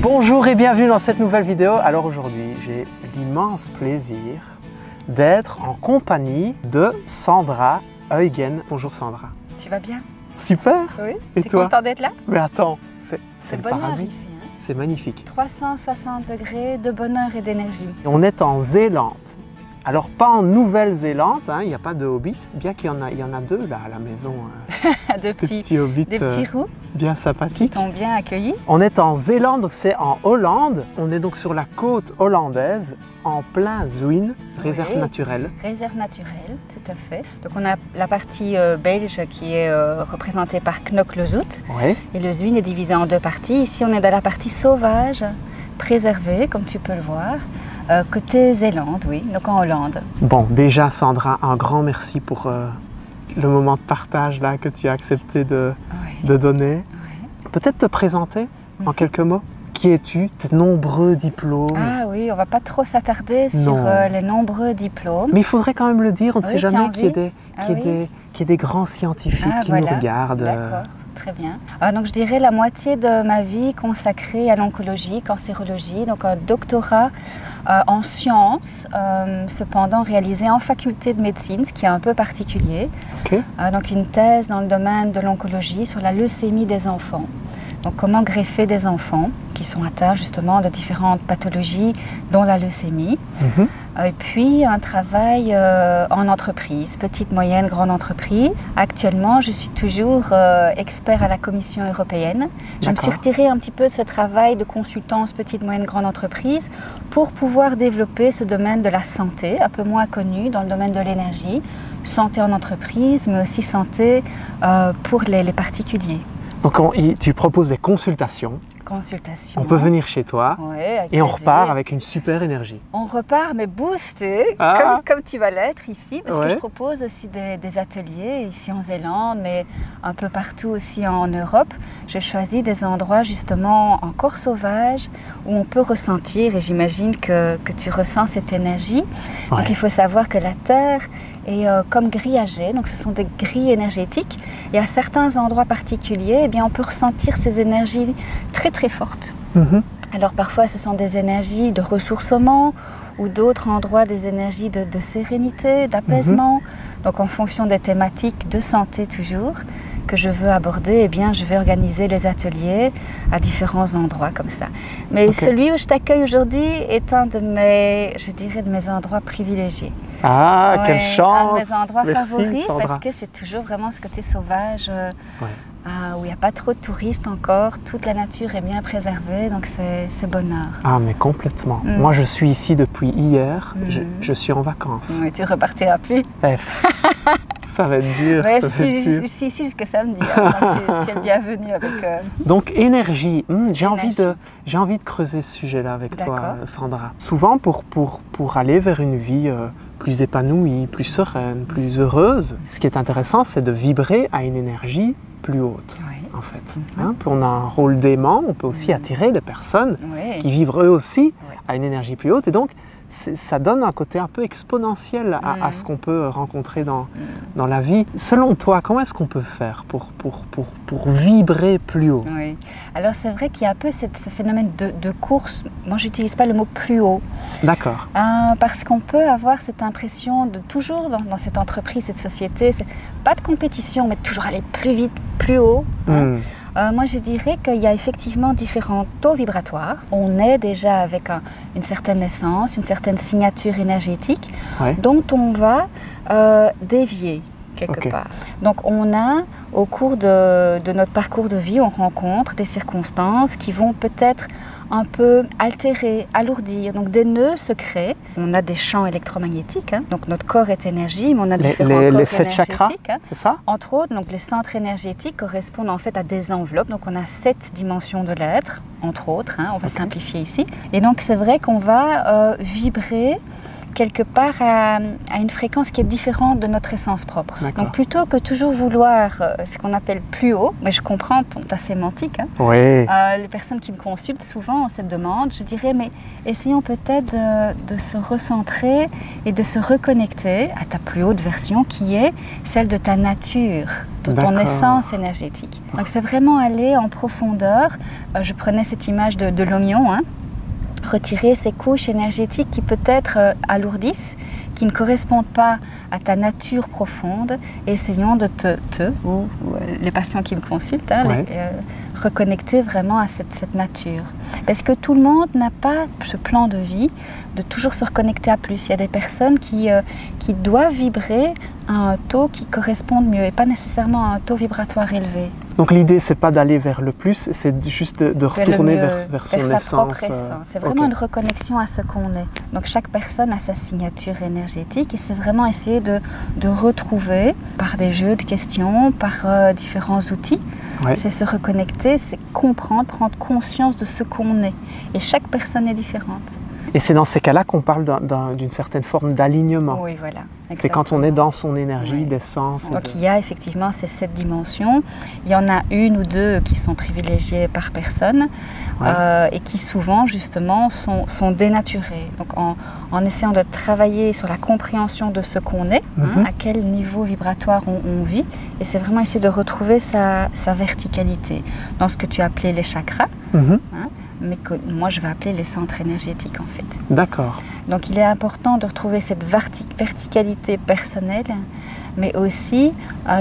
Bonjour et bienvenue dans cette nouvelle vidéo. Alors aujourd'hui, j'ai l'immense plaisir d'être en compagnie de Sandra Huygen. Bonjour Sandra. Tu vas bien? Super. Oui. Et toi? Content d'être là? Mais attends, c'est le bonheur paradis. ici. Hein? C'est magnifique. 360 degrés de bonheur et d'énergie. On est en Zélande. Alors pas en Nouvelle-Zélande, hein, il n'y a pas de hobbits, bien qu'il y en a deux là à la maison. Des petits hobbits roux bien qui sympathiques. t'ont bien accueilli. On est en Zélande, donc c'est en Hollande. On est donc sur la côte hollandaise, en plein Zwin, réserve naturelle. Réserve naturelle, tout à fait. Donc on a la partie belge qui est représentée par Knokke-le-Zout. Oui. Et le Zwin est divisé en deux parties. Ici on est dans la partie sauvage, préservée, comme tu peux le voir. Côté Zélande, oui, donc en Hollande. Bon, déjà Sandra, un grand merci pour le moment de partage là, que tu as accepté de donner. Ouais. Peut-être te présenter en quelques mots. Qui es-tu? Tes nombreux diplômes. Ah oui, on va pas trop s'attarder sur les nombreux diplômes. Mais il faudrait quand même le dire, on ne sait jamais qu'il y ait des grands scientifiques qui nous regardent. D'accord. Très bien. Donc je dirais la moitié de ma vie consacrée à l'oncologie, cancérologie, donc un doctorat en sciences, cependant réalisé en faculté de médecine, ce qui est un peu particulier. Okay. Donc une thèse dans le domaine de l'oncologie sur la leucémie des enfants. Donc comment greffer des enfants qui sont atteints justement de différentes pathologies, dont la leucémie. Et puis un travail en entreprise, petite, moyenne, grande entreprise. Actuellement, je suis toujours expert à la Commission européenne. Je me suis retirée un petit peu de ce travail de consultance petite, moyenne, grande entreprise pour pouvoir développer ce domaine de la santé, un peu moins connu dans le domaine de l'énergie, santé en entreprise, mais aussi santé pour les particuliers. Donc tu proposes des consultations. Consultation. On peut venir chez toi et on repart avec une super énergie. On repart mais boosté, comme tu vas l'être ici, parce que je propose aussi des ateliers ici en Zélande, mais un peu partout aussi en Europe. Je choisis des endroits justement encore sauvages où on peut ressentir, et j'imagine que tu ressens cette énergie. Donc il faut savoir que la Terre est comme grillagée, donc ce sont des grilles énergétiques. Et à certains endroits particuliers, eh bien, on peut ressentir ces énergies très très fortes. Alors parfois ce sont des énergies de ressourcement ou d'autres endroits des énergies de sérénité, d'apaisement. Donc en fonction des thématiques de santé toujours que je veux aborder, eh bien, je vais organiser les ateliers à différents endroits comme ça. Mais celui où je t'accueille aujourd'hui est un de mes, je dirais, de mes endroits privilégiés. Ah, quelle chance! Un de mes endroits favoris, Sandra. parce que c'est toujours vraiment ce côté sauvage, où il n'y a pas trop de touristes encore, toute la nature est bien préservée, donc c'est bonheur. Ah, mais complètement. Moi, je suis ici depuis hier, je suis en vacances. Oui, tu repartiras plus. Ça va être dur. Ouais, je suis ici jusqu'à samedi, alors tu es le bienvenu avec... Donc, énergie, j'ai envie de creuser ce sujet-là avec toi, Sandra. Souvent, pour aller vers une vie plus épanouie, plus sereine, plus heureuse, ce qui est intéressant, c'est de vibrer à une énergie plus haute, en fait. Puis on a un rôle d'aimant, on peut aussi attirer des personnes qui vivent eux aussi à une énergie plus haute. Et donc, ça donne un côté un peu exponentiel à ce qu'on peut rencontrer dans la vie. Selon toi, comment est-ce qu'on peut faire pour vibrer plus haut? Oui, alors c'est vrai qu'il y a un peu ce phénomène de course. Moi, je n'utilise pas le mot plus haut. D'accord. Parce qu'on peut avoir cette impression de toujours dans cette entreprise, cette société, pas de compétition, mais toujours aller plus vite, plus haut. Moi, je dirais qu'il y a effectivement différents taux vibratoires. On est déjà avec une certaine essence, une certaine signature énergétique dont on va dévier quelque part. Donc, on a, au cours de notre parcours de vie, on rencontre des circonstances qui vont peut-être un peu altérer, alourdir. Donc, des nœuds se créent. On a des champs électromagnétiques. Donc, notre corps est énergie, mais on a différents corps les 7 chakras, c'est ça? Entre autres, donc, les centres énergétiques correspondent en fait à des enveloppes. Donc, on a 7 dimensions de l'être, entre autres. On va simplifier ici. Et donc, c'est vrai qu'on va vibrer quelque part à une fréquence qui est différente de notre essence propre. Donc plutôt que toujours vouloir ce qu'on appelle plus haut, mais je comprends ta sémantique, hein, oui. Les personnes qui me consultent souvent ont cette demande, je dirais mais essayons peut-être de se recentrer et de se reconnecter à ta plus haute version qui est celle de ta nature, de ton essence énergétique. Donc c'est vraiment aller en profondeur. Je prenais cette image de l'oignon, hein, retirer ces couches énergétiques qui peut-être alourdissent, qui ne correspondent pas à ta nature profonde, et essayons de ou les patients qui me consultent, hein, ouais. Reconnecter vraiment à cette nature. Parce que tout le monde n'a pas ce plan de vie de toujours se reconnecter à plus. Il y a des personnes qui doivent vibrer à un taux qui corresponde mieux et pas nécessairement à un taux vibratoire élevé. Donc l'idée, c'est pas d'aller vers le plus, c'est juste de retourner vers son sa essence. Propre essence. C'est vraiment une reconnexion à ce qu'on est. Donc chaque personne a sa signature énergétique et c'est vraiment essayer de retrouver par des jeux de questions, par différents outils. Ouais. C'est se reconnecter, c'est comprendre, prendre conscience de ce qu'on est. Et chaque personne est différente. Et c'est dans ces cas-là qu'on parle d'une certaine forme d'alignement. Oui, voilà. C'est quand on est dans son énergie d'essence. Donc il y a effectivement ces 7 dimensions. Il y en a une ou deux qui sont privilégiées par personne et qui souvent justement sont dénaturées. Donc en essayant de travailler sur la compréhension de ce qu'on est, hein, à quel niveau vibratoire on vit, et c'est vraiment essayer de retrouver sa verticalité dans ce que tu as appelé les chakras. Hein, mais que moi je vais appeler les centres énergétiques en fait. D'accord. Donc il est important de retrouver cette verticalité personnelle, mais aussi,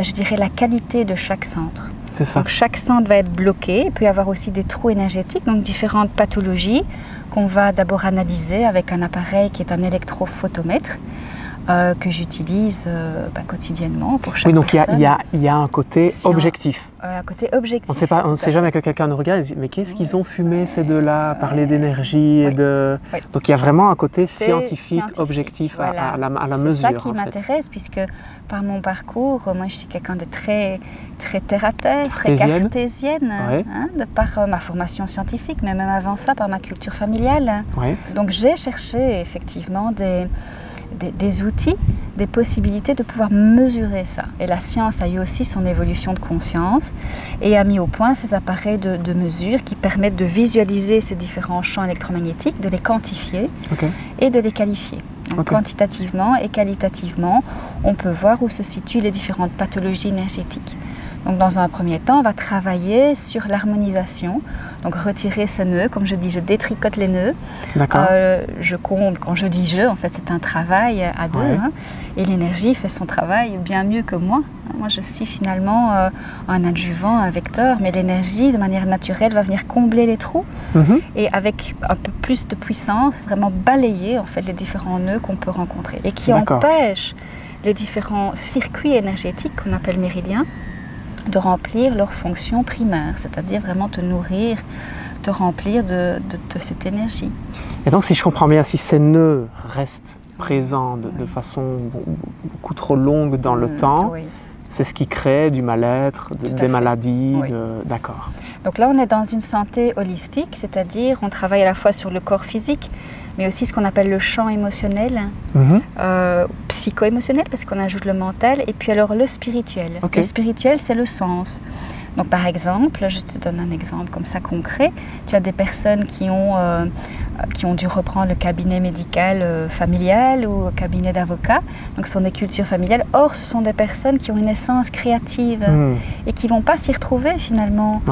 je dirais, la qualité de chaque centre. C'est ça. Donc chaque centre va être bloqué, il peut y avoir aussi des trous énergétiques, donc différentes pathologies qu'on va d'abord analyser avec un appareil qui est un électrophotomètre, que j'utilise quotidiennement pour chaque personne. Oui, donc il y a un côté objectif. Un côté objectif. On ne sait jamais que quelqu'un nous regarde et dit mais qu'est-ce qu'ils ont fumé ces deux-là, parler d'énergie et de... Oui. Donc il y a vraiment un côté scientifique, objectif voilà. à la mesure. C'est ça qui m'intéresse puisque par mon parcours, moi je suis quelqu'un de très terre à terre, très cartésienne, hein, de par ma formation scientifique, mais même avant ça par ma culture familiale. Oui. Donc j'ai cherché effectivement des outils, des possibilités de pouvoir mesurer ça. Et la science a eu aussi son évolution de conscience et a mis au point ces appareils de mesure qui permettent de visualiser ces différents champs électromagnétiques, de les quantifier et de les qualifier. Donc, quantitativement et qualitativement, on peut voir où se situent les différentes pathologies énergétiques. Donc dans un premier temps, on va travailler sur l'harmonisation, donc retirer ces nœuds, comme je dis, je détricote les nœuds, je comble, quand je dis je, en fait c'est un travail à deux, hein, et l'énergie fait son travail bien mieux que moi. Moi je suis finalement un adjuvant, un vecteur, mais l'énergie de manière naturelle va venir combler les trous et avec un peu plus de puissance, vraiment balayer en fait les différents nœuds qu'on peut rencontrer et qui empêchent les différents circuits énergétiques qu'on appelle méridiens de remplir leur fonction primaire, c'est-à-dire vraiment te nourrir, te remplir de cette énergie. Et donc si je comprends bien, si ces nœuds restent présents de façon beaucoup trop longue dans le temps, c'est ce qui crée du mal-être, des maladies, d'accord. Donc là on est dans une santé holistique, c'est-à-dire on travaille à la fois sur le corps physique, mais aussi ce qu'on appelle le champ émotionnel, psycho-émotionnel, parce qu'on ajoute le mental, et puis alors le spirituel. Le spirituel, c'est le sens. Donc par exemple, je te donne un exemple comme ça concret, tu as des personnes qui ont dû reprendre le cabinet médical familial ou le cabinet d'avocat, donc ce sont des cultures familiales. Or, ce sont des personnes qui ont une essence créative et qui ne vont pas s'y retrouver finalement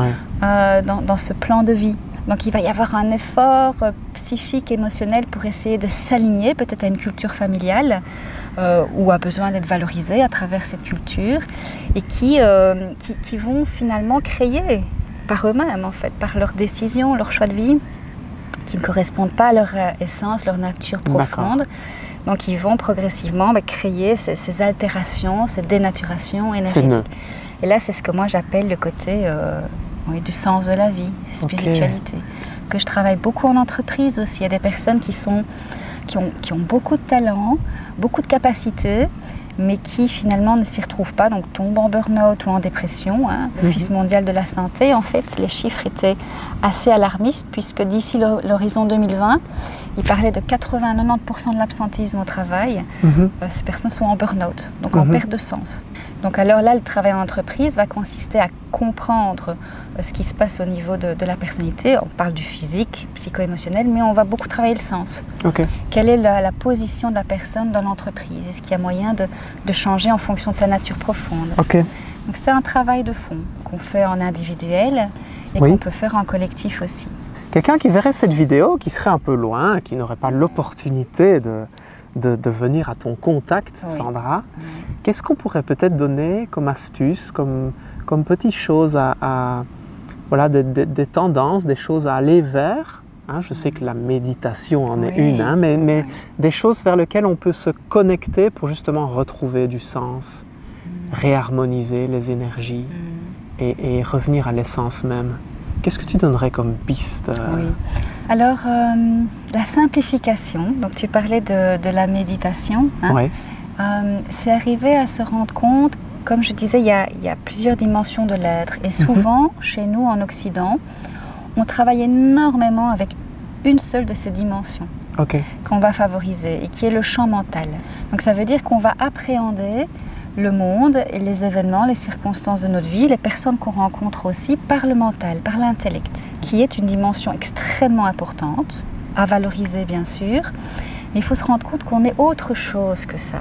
dans ce plan de vie. Donc il va y avoir un effort psychique, émotionnel pour essayer de s'aligner peut-être à une culture familiale ou a besoin d'être valorisé à travers cette culture et qui vont finalement créer par eux-mêmes en fait, par leurs décisions, leurs choix de vie qui ne correspondent pas à leur essence, leur nature profonde. Donc ils vont progressivement créer ces altérations, ces dénaturations énergétiques. Et là c'est ce que moi j'appelle le côté du sens de la vie, spiritualité. Que je travaille beaucoup en entreprise aussi. Il y a des personnes qui ont beaucoup de talent, beaucoup de capacités, mais qui finalement ne s'y retrouvent pas, donc tombent en burn-out ou en dépression. L'Office mondial de la santé, en fait, les chiffres étaient assez alarmistes, puisque d'ici l'horizon 2020, Il parlait de 80-90% de l'absentéisme au travail. Ces personnes sont en burn-out, donc en perte de sens. Donc alors là, le travail en entreprise va consister à comprendre ce qui se passe au niveau de la personnalité. On parle du physique, psycho-émotionnel, mais on va beaucoup travailler le sens. Quelle est la position de la personne dans l'entreprise? Est-ce qu'il y a moyen de changer en fonction de sa nature profonde? Donc c'est un travail de fond qu'on fait en individuel et qu'on peut faire en collectif aussi. Quelqu'un qui verrait cette vidéo, qui serait un peu loin, qui n'aurait pas l'opportunité de venir à ton contact, Sandra, qu'est-ce qu'on pourrait peut-être donner comme astuce, comme petites choses voilà, des tendances, des choses à aller vers? Je sais que la méditation en est une, mais des choses vers lesquelles on peut se connecter pour justement retrouver du sens, réharmoniser les énergies et revenir à l'essence même. Qu'est-ce que tu donnerais comme piste? Alors, la simplification, donc tu parlais de la méditation, c'est arriver à se rendre compte, comme je disais, il y a plusieurs dimensions de l'être. Et souvent, chez nous en Occident, on travaille énormément avec une seule de ces dimensions qu'on va favoriser et qui est le champ mental. Donc ça veut dire qu'on va appréhender le monde et les événements, les circonstances de notre vie, les personnes qu'on rencontre aussi par le mental, par l'intellect, qui est une dimension extrêmement importante, à valoriser bien sûr, mais il faut se rendre compte qu'on est autre chose que ça.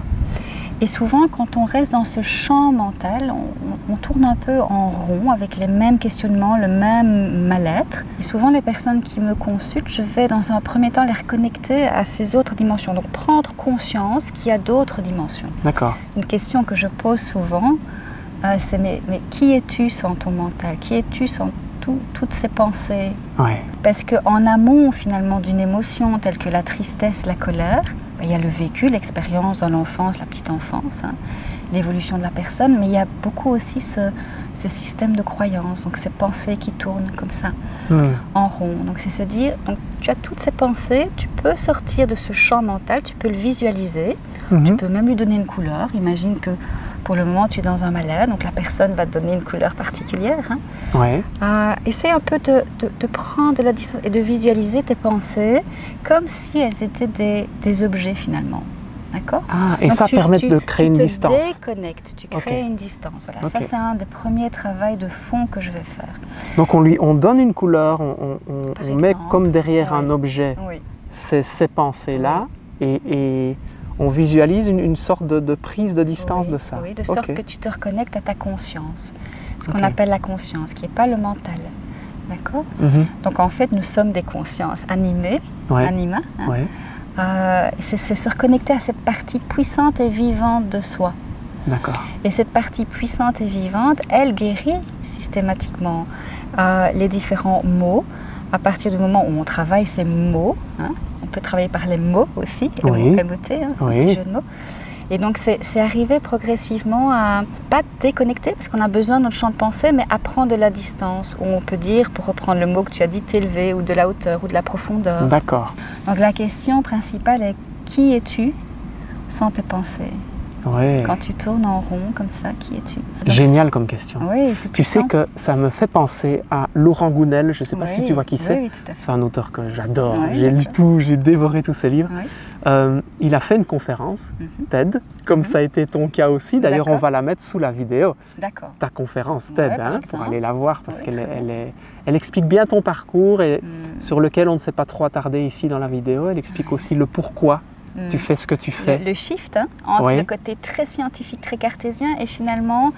Et souvent, quand on reste dans ce champ mental, on tourne un peu en rond avec les mêmes questionnements, le même mal-être. Et souvent, les personnes qui me consultent, je vais dans un premier temps les reconnecter à ces autres dimensions. Donc, prendre conscience qu'il y a d'autres dimensions. D'accord. Une question que je pose souvent, c'est mais qui es-tu sans ton mental? Qui es-tu sans toutes ces pensées? Parce qu'en amont, finalement, d'une émotion telle que la tristesse, la colère, il y a le vécu, l'expérience dans l'enfance, la petite enfance, l'évolution de la personne, mais il y a beaucoup aussi ce système de croyance, donc ces pensées qui tournent comme ça, en rond. Donc c'est se dire, donc, tu as toutes ces pensées, tu peux sortir de ce champ mental, tu peux le visualiser, tu peux même lui donner une couleur. Imagine que pour le moment tu es dans un malade, donc la personne va te donner une couleur particulière. Essaye un peu de prendre de la distance et de visualiser tes pensées comme si elles étaient des objets finalement. D'accord? Et donc ça permet de créer une distance. Tu te déconnectes, tu crées une distance. Voilà. Ça, c'est un des premiers travaux de fond que je vais faire. Donc on donne une couleur, on met comme derrière un objet ces pensées-là et on visualise une sorte de prise de distance de ça. Oui, de sorte que tu te reconnectes à ta conscience. Ce qu'on appelle la conscience, qui n'est pas le mental. D'accord? Donc en fait, nous sommes des consciences animées, anima. C'est se reconnecter à cette partie puissante et vivante de soi. D'accord. Et cette partie puissante et vivante, elle guérit systématiquement les différents mots. À partir du moment où on travaille ces mots, on peut travailler par les mots aussi, MOT, c'est un petit jeu de mots. Et donc c'est arriver progressivement à pas déconnecter, parce qu'on a besoin de notre champ de pensée, mais à prendre de la distance, où on peut dire, pour reprendre le mot que tu as dit, t'élever, ou de la hauteur, ou de la profondeur. D'accord. Donc la question principale est, qui es-tu sans tes pensées? Quand tu tournes en rond comme ça, qui es-tu? Génial comme question. Tu sais que ça me fait penser à Laurent Gounel, je ne sais pas si tu vois qui c'est. C'est un auteur que j'adore, j'ai lu tout, j'ai dévoré tous ses livres. Il a fait une conférence TED, comme ça a été ton cas aussi. D'ailleurs, on va la mettre sous la vidéo. Ta conférence TED, pour aller la voir, parce qu'elle explique bien ton parcours et sur lequel on ne s'est pas trop attardé ici dans la vidéo. Elle explique aussi le pourquoi. Tu fais ce que tu fais. Le shift entre le côté très scientifique, très cartésien et finalement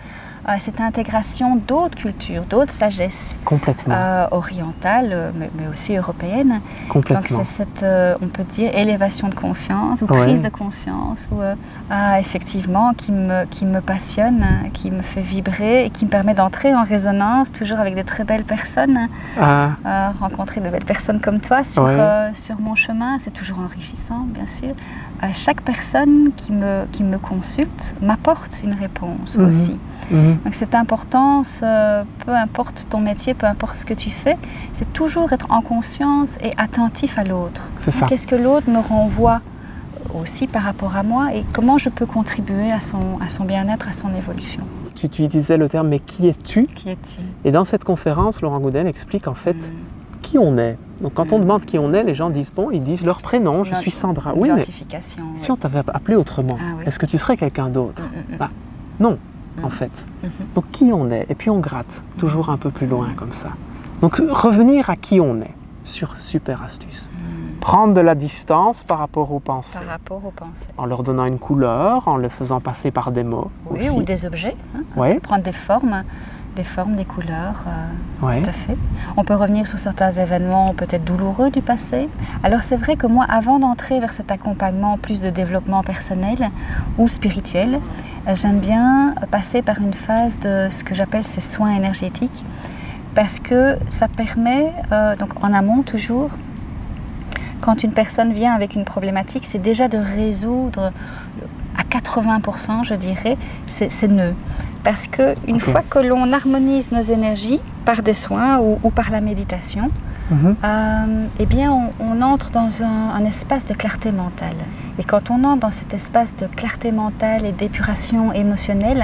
cette intégration d'autres cultures, d'autres sagesses. Complètement. Orientales, mais aussi européennes. Complètement. Donc c'est cette, on peut dire, élévation de conscience ou prise de conscience, ou, effectivement, qui me passionne, qui me fait vibrer et qui me permet d'entrer en résonance, toujours avec de très belles personnes. Rencontrer de belles personnes comme toi sur mon chemin, c'est toujours enrichissant, bien sûr. Chaque personne qui me consulte m'apporte une réponse aussi. Donc cette importance, peu importe ton métier, peu importe ce que tu fais, c'est toujours être en conscience et attentif à l'autre. Qu'est-ce que l'autre me renvoie aussi par rapport à moi et comment je peux contribuer à son bien-être, à son évolution. Tu utilisais le terme « mais qui es-tu » Qui es-tu? Et dans cette conférence, Laurent Gounel explique en fait qui on est. Donc quand on demande qui on est, les gens disent bon, ils disent leur prénom, je suis Sandra. Oui, mais si on t'avait appelé autrement, est-ce que tu serais quelqu'un d'autre? Bah, non, en fait. Donc qui on est, et puis on gratte toujours un peu plus loin comme ça. Donc revenir à qui on est, sur super astuce. Prendre de la distance par rapport aux pensées. Par rapport aux pensées. En leur donnant une couleur, en les faisant passer par des mots. Oui, aussi. Ou des objets. Prendre des formes, des couleurs. Tout à fait. On peut revenir sur certains événements peut-être douloureux du passé. Alors c'est vrai que moi, avant d'entrer vers cet accompagnement plus de développement personnel ou spirituel, j'aime bien passer par une phase de ce que j'appelle ces soins énergétiques, parce que ça permet, donc en amont toujours, quand une personne vient avec une problématique, c'est déjà de résoudre à 80%, je dirais, ces nœuds. Parce qu'une fois que l'on harmonise nos énergies par des soins ou par la méditation, eh bien on entre dans un espace de clarté mentale. Et quand on entre dans cet espace de clarté mentale et d'épuration émotionnelle,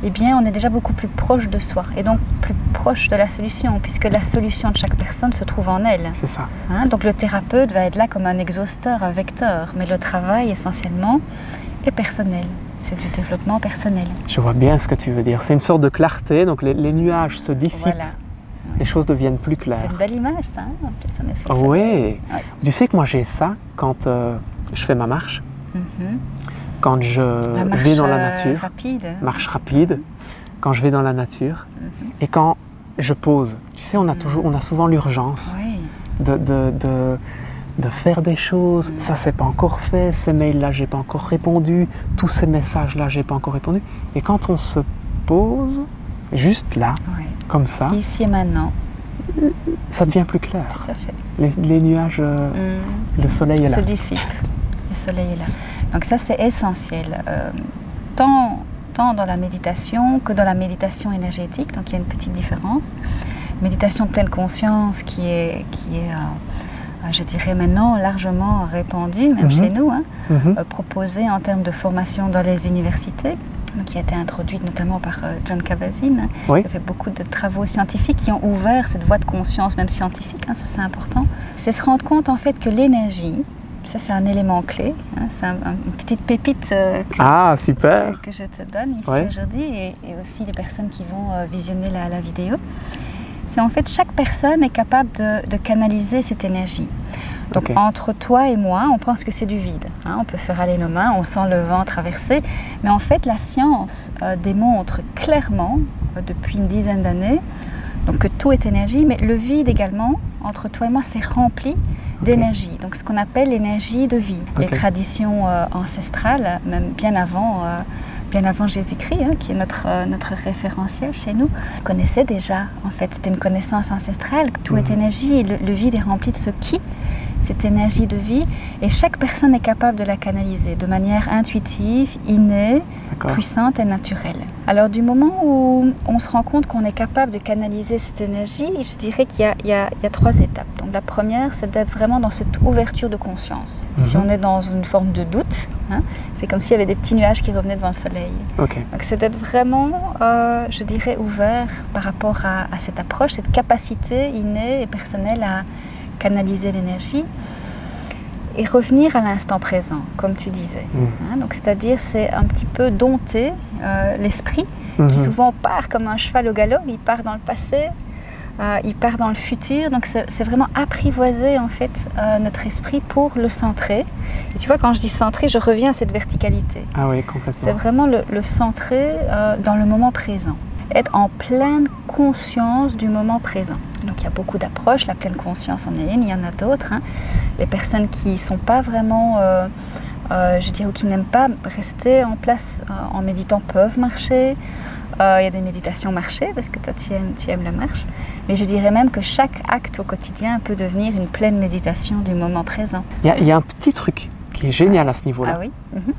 eh bien on est déjà beaucoup plus proche de soi et donc plus proche de la solution, puisque la solution de chaque personne se trouve en elle. C'est ça. Donc le thérapeute va être là comme un exhausteur, un vecteur, mais le travail essentiellement est personnel. C'est du développement personnel. Je vois bien ce que tu veux dire. C'est une sorte de clarté, donc les nuages se dissipent, les choses deviennent plus claires. C'est une belle image, ça. Oui. Tu sais que moi j'ai ça quand je fais ma marche, quand je vais dans la nature, marche rapide, quand je vais dans la nature, et quand je pose. Tu sais, on a souvent l'urgence de faire des choses. Ça, c'est pas encore fait. Ces mails-là, j'ai pas encore répondu. Tous ces messages-là, j'ai pas encore répondu. Et quand on se pose, juste là, comme ça, ici et maintenant, ça devient plus clair. Tout à fait. Les nuages, le soleil est là. Se dissipe. Le soleil est là. Donc ça, c'est essentiel. Tant dans la méditation que dans la méditation énergétique. Donc il y a une petite différence. Méditation de pleine conscience qui est je dirais maintenant largement répandue, même chez nous, proposée en termes de formation dans les universités, qui a été introduite notamment par Jon Kabat-Zinn, qui a fait beaucoup de travaux scientifiques qui ont ouvert cette voie de conscience, même scientifique, ça c'est important. C'est se rendre compte en fait que l'énergie, ça c'est un élément clé, c'est une petite pépite que je te donne ici aujourd'hui, et aussi les personnes qui vont visionner la vidéo. C'est en fait chaque personne est capable de canaliser cette énergie. Donc entre toi et moi, on pense que c'est du vide. On peut faire aller nos mains, on sent le vent traverser. Mais en fait, la science démontre clairement, depuis une dizaine d'années, donc que tout est énergie, mais le vide également, entre toi et moi, c'est rempli d'énergie. Donc ce qu'on appelle l'énergie de vie. Les traditions ancestrales, même bien avant Jésus-Christ, qui est notre référentiel chez nous, connaissait déjà, en fait, c'était une connaissance ancestrale, que tout est énergie, et le vide est rempli de ce qui, cette énergie de vie, et chaque personne est capable de la canaliser de manière intuitive, innée, puissante et naturelle. Alors du moment où on se rend compte qu'on est capable de canaliser cette énergie, je dirais qu'il y a 3 étapes. Donc la première, c'est d'être vraiment dans cette ouverture de conscience. Si on est dans une forme de doute, c'est comme s'il y avait des petits nuages qui revenaient devant le soleil. Donc c'est d'être vraiment, je dirais, ouvert par rapport à cette approche, cette capacité innée et personnelle à canaliser l'énergie et revenir à l'instant présent, comme tu disais. Donc c'est-à-dire, c'est un petit peu dompter l'esprit qui souvent part comme un cheval au galop, il part dans le passé, il part dans le futur. Donc c'est vraiment apprivoiser en fait notre esprit pour le centrer. Et tu vois, quand je dis centrer, je reviens à cette verticalité. Ah oui, complètement. C'est vraiment le centrer dans le moment présent. Être en pleine conscience du moment présent. Donc il y a beaucoup d'approches, la pleine conscience en est une, il y en a d'autres. Les personnes qui ne sont pas vraiment, je dirais, ou qui n'aiment pas rester en place en méditant peuvent marcher. Il y a des méditations marchées, parce que toi tu aimes la marche. Mais je dirais même que chaque acte au quotidien peut devenir une pleine méditation du moment présent. Il y a un petit truc qui est génial à ce niveau-là.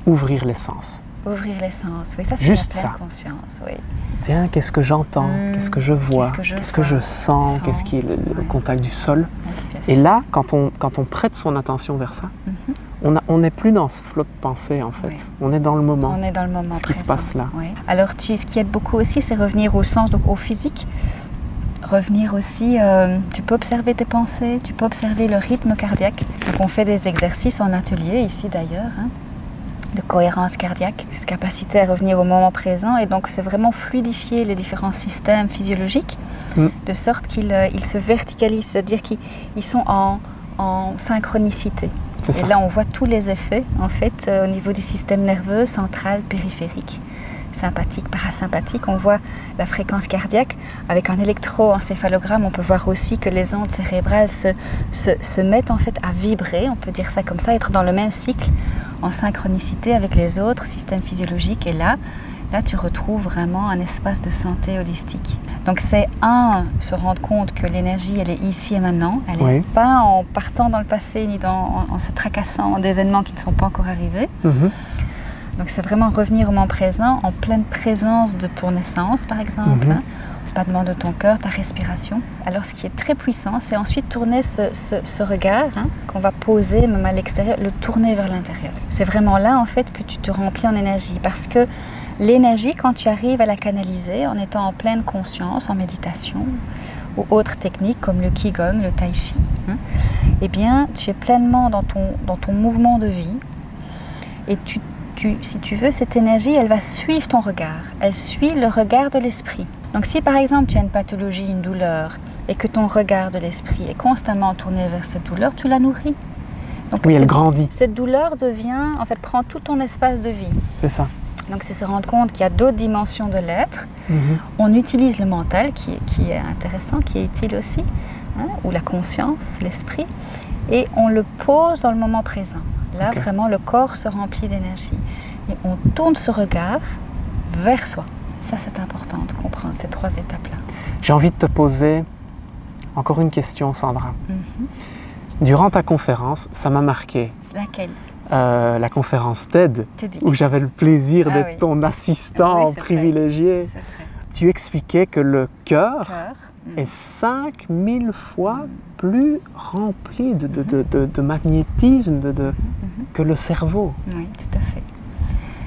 Ouvrir les sens. Ouvrir les sens, oui, ça c'est juste la pleine ça. Conscience, oui. Tiens, qu'est-ce que j'entends, qu'est-ce que je vois, qu'est-ce que je sens, qu'est-ce qui est le contact du sol. Et là, quand on prête son attention vers ça, on n'est plus dans ce flot de pensée en fait. On est dans le moment. On est dans le moment ce qui se passe là. Alors ce qui aide beaucoup aussi, c'est revenir au sens, donc au physique. Revenir aussi, tu peux observer tes pensées, tu peux observer le rythme cardiaque. Donc on fait des exercices en atelier, ici d'ailleurs, hein, de cohérence cardiaque, cette capacité à revenir au moment présent. Et donc c'est vraiment fluidifier les différents systèmes physiologiques, de sorte qu'ils se verticalisent, c'est-à-dire qu'ils sont en synchronicité. Et là on voit tous les effets en fait au niveau du système nerveux central, périphérique. Sympathique, parasympathique, on voit la fréquence cardiaque. Avec un électroencéphalogramme, on peut voir aussi que les ondes cérébrales se mettent en fait à vibrer, on peut dire ça comme ça, être dans le même cycle, en synchronicité avec les autres systèmes physiologiques. Et là tu retrouves vraiment un espace de santé holistique. Donc c'est se rendre compte que l'énergie, elle est ici et maintenant. Elle n'est pas en partant dans le passé, ni en se tracassant d'événements qui ne sont pas encore arrivés. Donc c'est vraiment revenir au moment présent, en pleine présence de ton essence par exemple, le battement de ton cœur, ta respiration. Alors ce qui est très puissant, c'est ensuite tourner ce regard qu'on va poser même à l'extérieur, le tourner vers l'intérieur. C'est vraiment là en fait que tu te remplis en énergie, parce que l'énergie, quand tu arrives à la canaliser en étant en pleine conscience, en méditation ou autres techniques comme le Qigong, le Tai Chi, eh bien tu es pleinement dans ton mouvement de vie et si tu veux, cette énergie, elle va suivre ton regard. Elle suit le regard de l'esprit. Donc si par exemple tu as une pathologie, une douleur, et que ton regard de l'esprit est constamment tourné vers cette douleur, tu la nourris. Donc, oui, elle grandit. Cette douleur prend tout ton espace de vie. C'est ça. Donc c'est se rendre compte qu'il y a d'autres dimensions de l'être. On utilise le mental, qui est intéressant, qui est utile aussi, ou la conscience, l'esprit, et on le pose dans le moment présent. Là, vraiment, le corps se remplit d'énergie. Et on tourne ce regard vers soi. Ça, c'est important de comprendre ces 3 étapes-là. J'ai envie de te poser encore une question, Sandra. Durant ta conférence, ça m'a marqué. Laquelle? La conférence TED, où j'avais le plaisir d'être ton assistant privilégié. Tu expliquais que le cœur est 5000 fois plus rempli de magnétisme que le cerveau. Oui, tout à fait.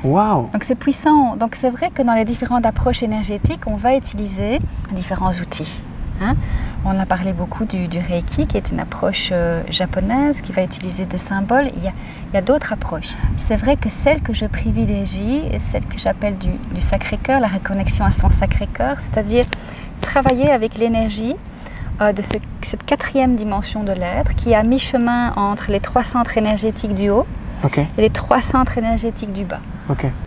Waouh! Donc c'est puissant. Donc c'est vrai que dans les différentes approches énergétiques, on va utiliser différents outils. On a parlé beaucoup du Reiki, qui est une approche japonaise, qui va utiliser des symboles. Il y a d'autres approches. C'est vrai que celle que je privilégie est celle que j'appelle du Sacré-Cœur, la reconnexion à son Sacré-Cœur, c'est-à-dire travailler avec l'énergie de cette 4e dimension de l'être, qui est à mi-chemin entre les 3 centres énergétiques du haut et les 3 centres énergétiques du bas.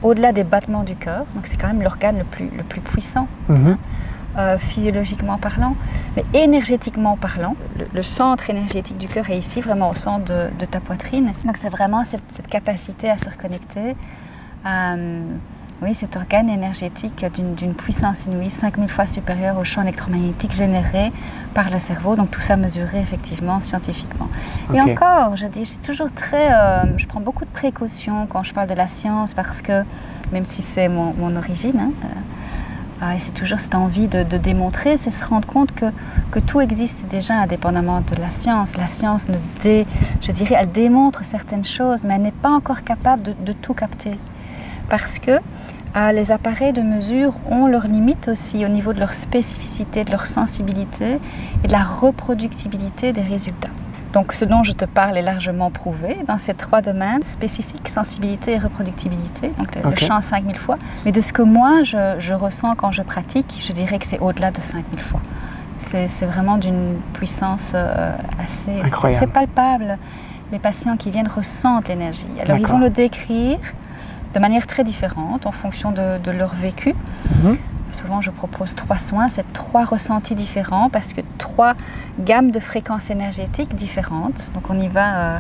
Au-delà des battements du cœur, donc c'est quand même l'organe le plus puissant. Physiologiquement parlant, mais énergétiquement parlant, le centre énergétique du cœur est ici, vraiment au centre de ta poitrine. Donc c'est vraiment cette capacité à se reconnecter à cet organe énergétique d'une puissance inouïe, 5000 fois supérieure au champ électromagnétique généré par le cerveau. Donc tout ça mesuré effectivement scientifiquement. Et encore, je suis toujours je prends beaucoup de précautions quand je parle de la science, parce que même si c'est mon origine, et c'est toujours cette envie de démontrer, c'est se rendre compte que tout existe déjà indépendamment de la science. La science, elle démontre certaines choses, mais elle n'est pas encore capable de tout capter. Parce que les appareils de mesure ont leurs limites aussi au niveau de leur spécificité, de leur sensibilité et de la reproductibilité des résultats. Donc ce dont je te parle est largement prouvé dans ces 3 domaines, spécifique, sensibilité et reproductivité, donc le champ 5000 fois. Mais de ce que moi je ressens quand je pratique, je dirais que c'est au-delà de 5000 fois. C'est vraiment d'une puissance assez palpable. Les patients qui viennent ressentent l'énergie. Alors ils vont le décrire de manière très différente en fonction de leur vécu. Souvent, je propose 3 soins, c'est 3 ressentis différents, parce que 3 gammes de fréquences énergétiques différentes. Donc, on y va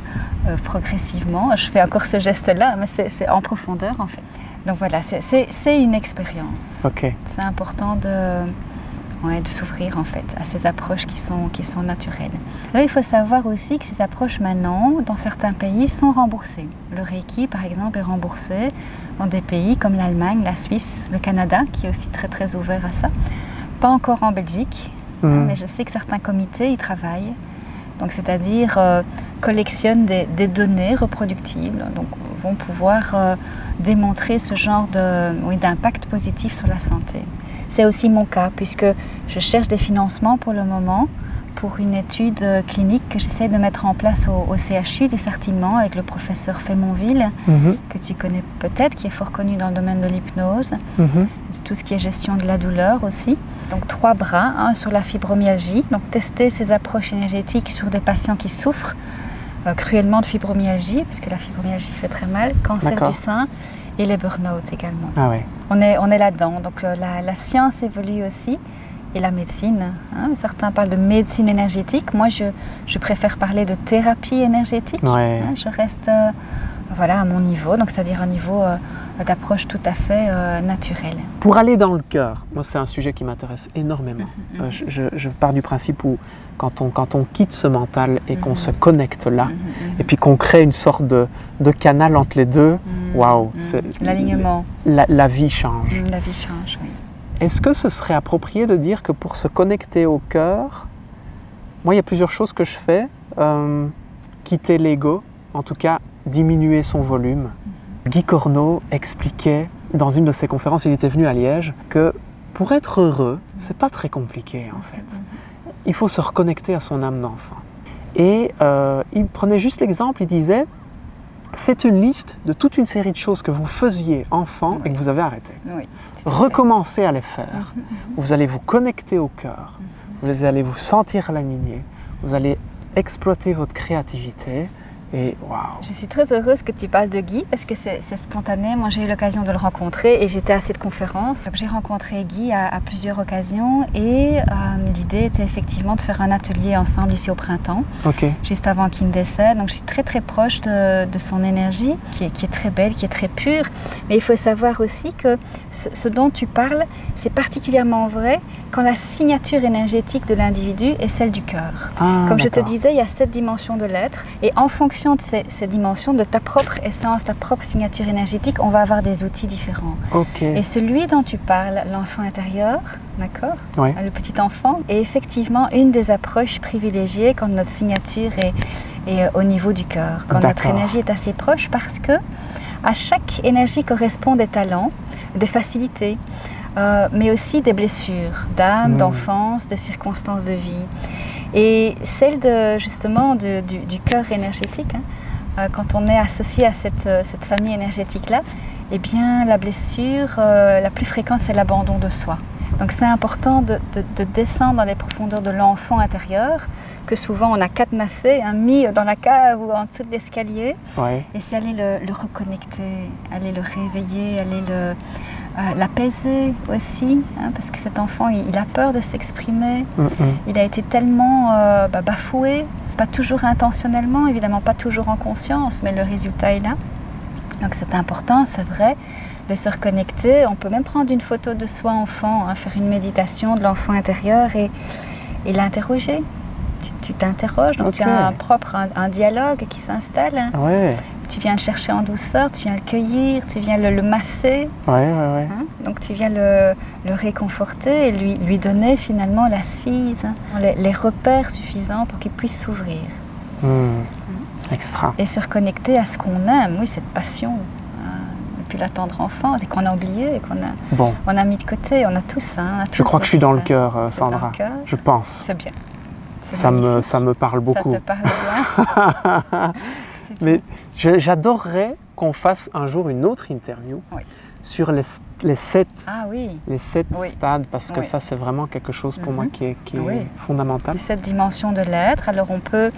progressivement. Je fais encore ce geste-là, mais c'est en profondeur, en fait. Donc, voilà, c'est une expérience. C'est important de s'ouvrir, en fait, à ces approches qui sont naturelles. Alors, il faut savoir aussi que ces approches, maintenant, dans certains pays, sont remboursées. Le Reiki, par exemple, est remboursé dans des pays comme l'Allemagne, la Suisse, le Canada, qui est aussi très très ouvert à ça. Pas encore en Belgique, mais je sais que certains comités y travaillent. Donc c'est-à-dire collectionnent des données reproductibles, donc vont pouvoir démontrer ce genre d'impact positif sur la santé. C'est aussi mon cas, puisque je cherche des financements pour le moment pour une étude clinique que j'essaie de mettre en place au CHU des Sartinements avec le professeur Fémonville, que tu connais peut-être, qui est fort connu dans le domaine de l'hypnose, tout ce qui est gestion de la douleur aussi. Donc 3 bras, un sur la fibromyalgie, donc tester ces approches énergétiques sur des patients qui souffrent cruellement de fibromyalgie, parce que la fibromyalgie fait très mal, cancer du sein et les burn-out également. Ah ouais. On est là-dedans, donc la science évolue aussi. Et la médecine, hein. Certains parlent de médecine énergétique. Moi, je préfère parler de thérapie énergétique. Ouais. Hein. Je reste voilà, à mon niveau, donc c'est-à-dire un niveau d'approche tout à fait naturelle. Pour aller dans le cœur, moi, c'est un sujet qui m'intéresse énormément. Je pars du principe où quand on quitte ce mental et qu'on se connecte là, et puis qu'on crée une sorte de canal entre les deux, waouh, l'alignement. La vie change. La vie change, oui. Est-ce que ce serait approprié de dire que pour se connecter au cœur, moi il y a plusieurs choses que je fais, quitter l'ego, en tout cas diminuer son volume. Guy Corneau expliquait dans une de ses conférences, il était venu à Liège, que pour être heureux, c'est pas très compliqué en fait. Il faut se reconnecter à son âme d'enfant. Et il prenait juste l'exemple, il disait, faites une liste de toute une série de choses que vous faisiez enfant et que vous avez arrêtées. Oui, recommencez à les faire. Vous allez vous connecter au cœur. Vous allez vous sentir aligné. Vous allez exploiter votre créativité. Et waouh! Je suis très heureuse que tu parles de Guy parce que c'est spontané. Moi, j'ai eu l'occasion de le rencontrer et j'étais à cette conférence. J'ai rencontré Guy à plusieurs occasions et l'idée était effectivement de faire un atelier ensemble ici au printemps, juste avant qu'il ne décède. Donc, je suis très très proche de son énergie qui est très belle, qui est très pure. Mais il faut savoir aussi que ce dont tu parles, c'est particulièrement vrai quand la signature énergétique de l'individu est celle du cœur. Comme je te disais, il y a 7 dimensions de l'être et en fonction de ces dimensions, de ta propre essence, ta propre signature énergétique, on va avoir des outils différents. Et celui dont tu parles, l'enfant intérieur, d'accord, le petit enfant, est effectivement une des approches privilégiées quand notre signature est au niveau du cœur, quand notre énergie est assez proche, parce que à chaque énergie correspond des talents, des facilités, mais aussi des blessures d'âme, d'enfance, de circonstances de vie. Et celle justement du cœur énergétique, quand on est associé à cette famille énergétique-là, eh bien la blessure la plus fréquente, c'est l'abandon de soi. Donc c'est important de descendre dans les profondeurs de l'enfant intérieur, que souvent on a cadenassé, mis dans la cave ou en dessous de l'escalier, et c'est aller le reconnecter, aller le réveiller, aller l'apaiser aussi, parce que cet enfant, il a peur de s'exprimer, il a été tellement bafoué, pas toujours intentionnellement, évidemment pas toujours en conscience, mais le résultat est là. Donc c'est important, c'est vrai, de se reconnecter. On peut même prendre une photo de soi enfant, faire une méditation de l'enfant intérieur et l'interroger. Tu t'interroges, donc tu as un dialogue qui s'installe. Tu viens le chercher en douceur, tu viens le cueillir, tu viens le masser. Donc tu viens le réconforter et lui donner finalement l'assise, les repères suffisants pour qu'il puisse s'ouvrir. Extra. Et se reconnecter à ce qu'on aime, oui, cette passion. Depuis la tendre enfance et qu'on a oublié et on a mis de côté. On a tous ça. Je crois que je suis dans le cœur, Sandra. Je pense. C'est bien. Ça me parle beaucoup. Ça te parle bien. Mais j'adorerais qu'on fasse un jour une autre interview sur les 7 stades, parce que ça, c'est vraiment quelque chose pour moi qui est fondamental. Les 7 dimensions de l'être. Alors, on peut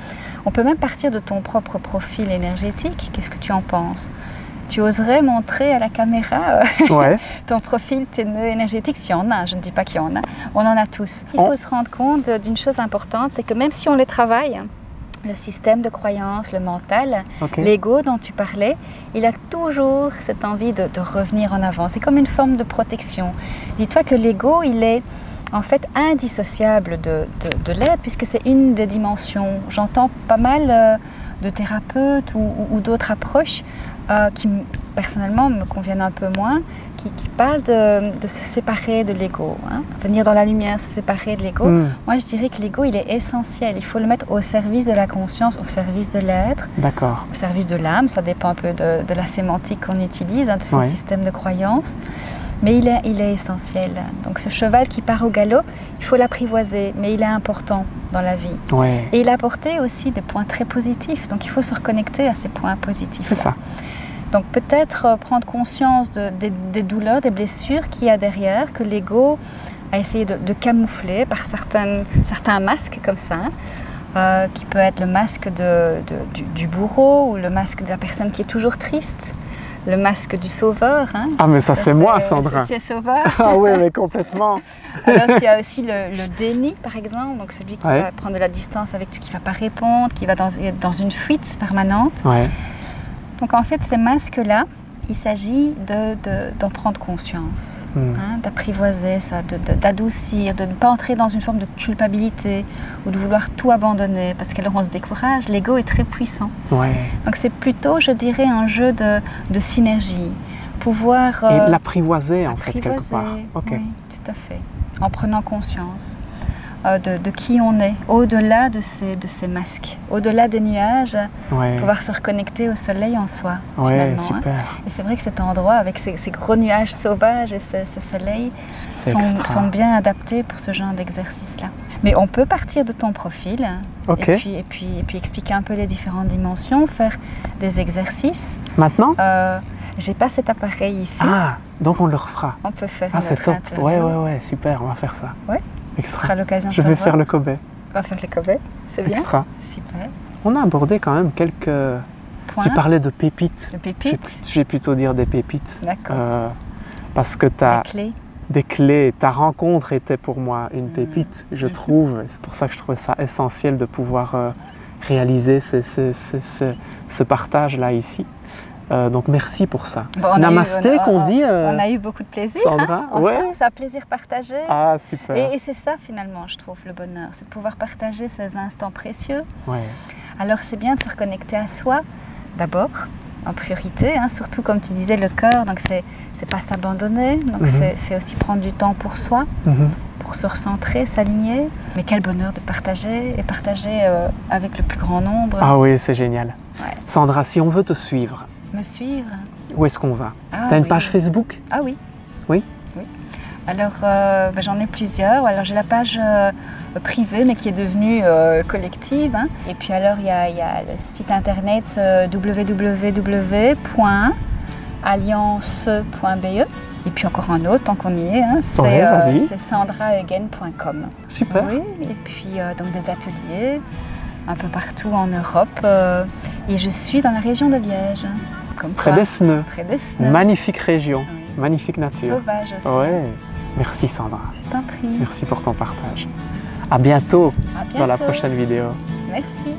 même partir de ton propre profil énergétique. Qu'est-ce que tu en penses? Tu oserais montrer à la caméra ton profil, tes nœuds énergétiques, s'il y en a, je ne dis pas qu'il y en a, on en a tous. Il faut se rendre compte d'une chose importante, c'est que même si on les travaille, le système de croyance, le mental, l'ego dont tu parlais, il a toujours cette envie de revenir en avant. C'est comme une forme de protection. Dis-toi que l'ego, il est en fait indissociable de l'être, puisque c'est une des dimensions. J'entends pas mal de thérapeutes ou d'autres approches qui personnellement me conviennent un peu moins, qui parlent de se séparer de l'ego, venir dans la lumière, se séparer de l'ego. Moi je dirais que l'ego il est essentiel, il faut le mettre au service de la conscience, au service de l'être, au service de l'âme, ça dépend un peu de la sémantique qu'on utilise, de son système de croyance. Mais il est essentiel. Donc ce cheval qui part au galop, il faut l'apprivoiser, mais il est important dans la vie. Ouais. Et il a apporté aussi des points très positifs, donc il faut se reconnecter à ces points positifs. C'est ça. Donc peut-être prendre conscience des douleurs, des blessures qu'il y a derrière, que l'ego a essayé de camoufler par certains masques comme ça, qui peut être le masque du bourreau ou le masque de la personne qui est toujours triste. Le masque du sauveur. Hein. Ah mais ça c'est moi, Sandra. Tu es sauveur. Ah oui, mais complètement. Alors il y a aussi le déni, par exemple, donc celui qui va prendre de la distance avec toi, qui ne va pas répondre, qui va dans une fuite permanente. Ouais. Donc en fait, ces masques-là, il s'agit d'en prendre conscience, hein, d'apprivoiser ça, d'adoucir, de ne pas entrer dans une forme de culpabilité ou de vouloir tout abandonner, parce qu'alors on se décourage, l'ego est très puissant. Ouais. Donc c'est plutôt, je dirais, un jeu de synergie, pouvoir... Et l'apprivoiser en fait, quelque part. Okay. Oui, tout à fait, en prenant conscience de qui on est, au-delà de ces masques, au-delà des nuages, pouvoir se reconnecter au soleil en soi. Ouais, super. Hein. Et c'est vrai que cet endroit, avec ces gros nuages sauvages et ce soleil, sont bien adaptés pour ce genre d'exercice-là. Mais on peut partir de ton profil et puis expliquer un peu les différentes dimensions, faire des exercices. Maintenant j'ai pas cet appareil ici. Ah, donc on le refera. On peut faire. Ah, c'est top. Ouais, super, on va faire ça. Ouais. Extra. L'occasion je vais faire le Kobe. On va faire le Kobe, c'est bien. Extra. Super. On a abordé quand même quelques... Points. Tu parlais de pépites. De pépites. Je vais plutôt dire des pépites. D'accord. Parce que tu as... Des clés. Des clés. Ta rencontre était pour moi une pépite, je trouve. C'est pour ça que je trouvais ça essentiel de pouvoir réaliser ce partage-là ici. Donc merci pour ça. Bon, Namasté qu'on dit. On a eu beaucoup de plaisir. Sandra, hein, ensemble, c'est un plaisir partagé. Ah super. Et c'est ça finalement, je trouve, le bonheur, c'est de pouvoir partager ces instants précieux. Ouais. Alors c'est bien de se reconnecter à soi, d'abord, en priorité, hein, surtout comme tu disais, le cœur, donc c'est pas s'abandonner, donc c'est aussi prendre du temps pour soi, pour se recentrer, s'aligner. Mais quel bonheur de partager et partager avec le plus grand nombre. Ah oui, c'est génial. Ouais. Sandra, si on veut te suivre, me suivre. Où est-ce qu'on va? T'as une page Facebook? Ah oui. Oui? Oui. Alors j'en ai plusieurs. Alors j'ai la page privée mais qui est devenue collective. Hein. Et puis alors il y a le site internet www.alliance.be. Et puis encore un autre tant qu'on y est. Hein. C'est sandraegen.com. Super. Oui. Et puis donc des ateliers un peu partout en Europe. Et je suis dans la région de Liège. Près d'Esneux. d'Esneux. Magnifique région, magnifique nature. Sauvage aussi. Ouais. Merci Sandra. Je t'en prie. Merci pour ton partage. À bientôt dans la prochaine vidéo. Merci.